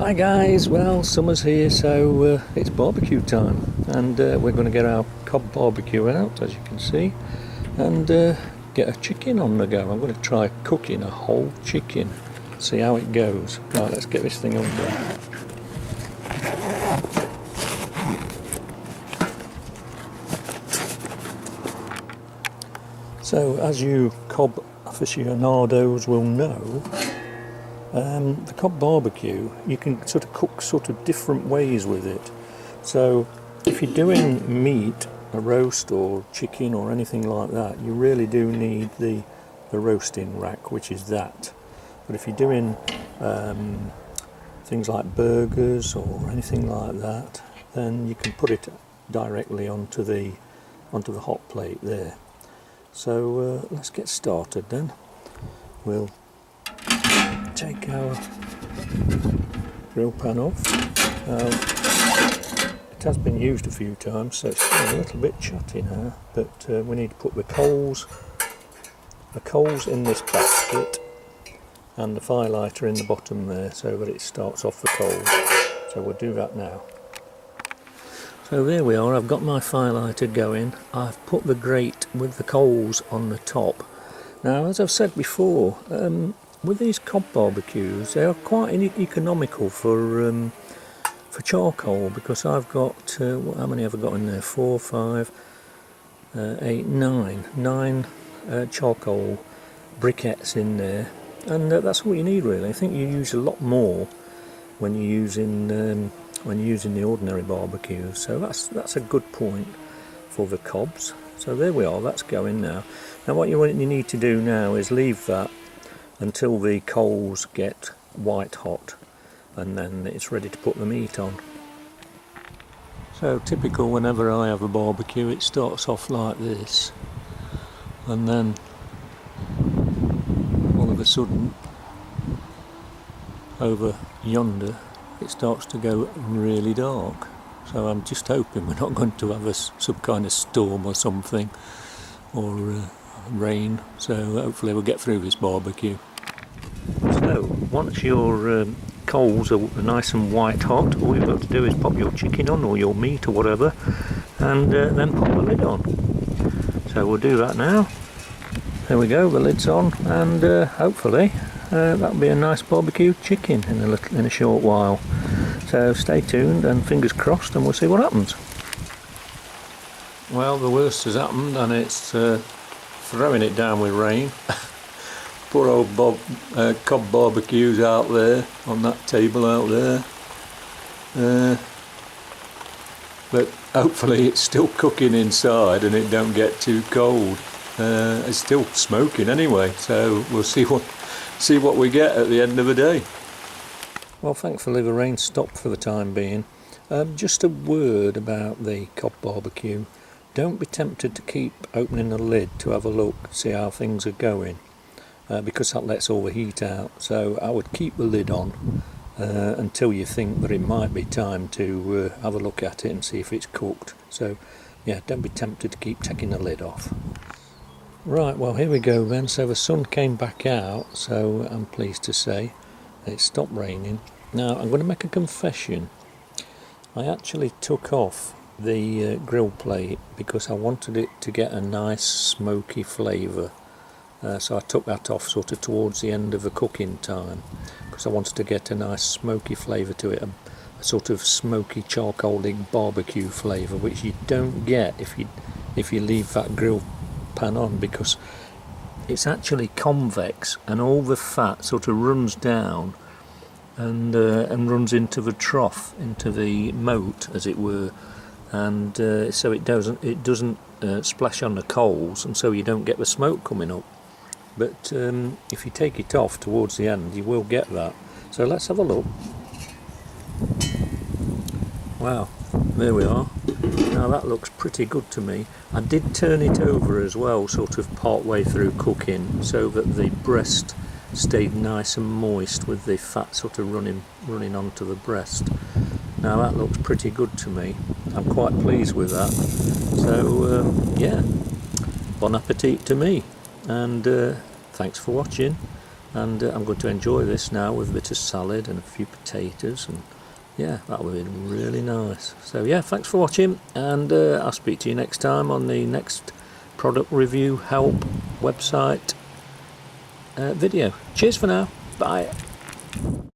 Hi guys, well summer's here, so it's barbecue time, and we're going to get our Cobb BBQ out, as you can see, and get a chicken on the go. I'm going to try cooking a whole chicken, see how it goes. Right, let's get this thing under. So, as you Cobb aficionados will know, the Cobb BBQ, you can sort of cook sort of different ways with it. So if you're doing meat, a roast or chicken or anything like that, you really do need the roasting rack, which is that. But if you're doing things like burgers or anything like that, then you can put it directly onto the hot plate there. So let's get started then. We'll take our grill pan off. It has been used a few times, so it's a little bit chatty now, but we need to put the coals in this basket and the fire lighter in the bottom there, so that it starts off the coals. So we'll do that now. So there we are, I've got my fire lighter going. I've put the grate with the coals on the top. Now, as I've said before, with these Cobb BBQs, they are quite economical for charcoal, because I've got, how many have I got in there? 4, 5, 8, 9 charcoal briquettes in there, and that's all you need really. I think you use a lot more when you're using the ordinary barbecue, so that's a good point for the Cobbs. So there we are, that's going now. Now what you need to do now is leave that until the coals get white hot, and then it's ready to put the meat on. So typical whenever I have a barbecue, it starts off like this, and then all of a sudden over yonder it starts to go really dark. So I'm just hoping we're not going to have some kind of storm or something, or rain, so hopefully we'll get through this barbecue. So once your coals are nice and white hot, all you've got to do is pop your chicken on, or your meat or whatever, and then pop the lid on. So we'll do that now. There we go, the lid's on, and hopefully that'll be a nice barbecue chicken in a short while. So stay tuned and fingers crossed, and we'll see what happens. Well, the worst has happened, and it's throwing it down with rain. Poor old Cobb BBQ's out there on that table out there. But hopefully it's still cooking inside and it don't get too cold. It's still smoking anyway, so we'll see what we get at the end of the day. Well, thankfully the rain stopped for the time being. Just a word about the Cobb BBQ. Don't be tempted to keep opening the lid to have a look, see how things are going, because that lets all the heat out. So I would keep the lid on until you think that it might be time to have a look at it and see if it's cooked. So yeah, don't be tempted to keep taking the lid off. Right, well here we go then. So the sun came back out, so I'm pleased to say it stopped raining. Now I'm going to make a confession. I actually took off the grill plate because I wanted it to get a nice smoky flavour. So I took that off sort of towards the end of the cooking time, because I wanted to get a nice smoky flavour to it, a sort of smoky charcoaly barbecue flavour, which you don't get if you leave that grill pan on, because it's actually convex and all the fat sort of runs down and runs into the trough, into the moat as it were, and so it doesn't splash on the coals, and so you don't get the smoke coming up. But if you take it off towards the end, you will get that. So let's have a look. Wow, there we are. Now that looks pretty good to me. I did turn it over as well, sort of part way through cooking, so that the breast stayed nice and moist with the fat sort of running onto the breast. Now that looks pretty good to me. I'm quite pleased with that. So yeah, bon appetit to me, and thanks for watching. and I'm going to enjoy this now with a bit of salad and a few potatoes, and yeah, that would be really nice. So yeah, thanks for watching, and I'll speak to you next time on the next product review help website video. Cheers for now. Bye.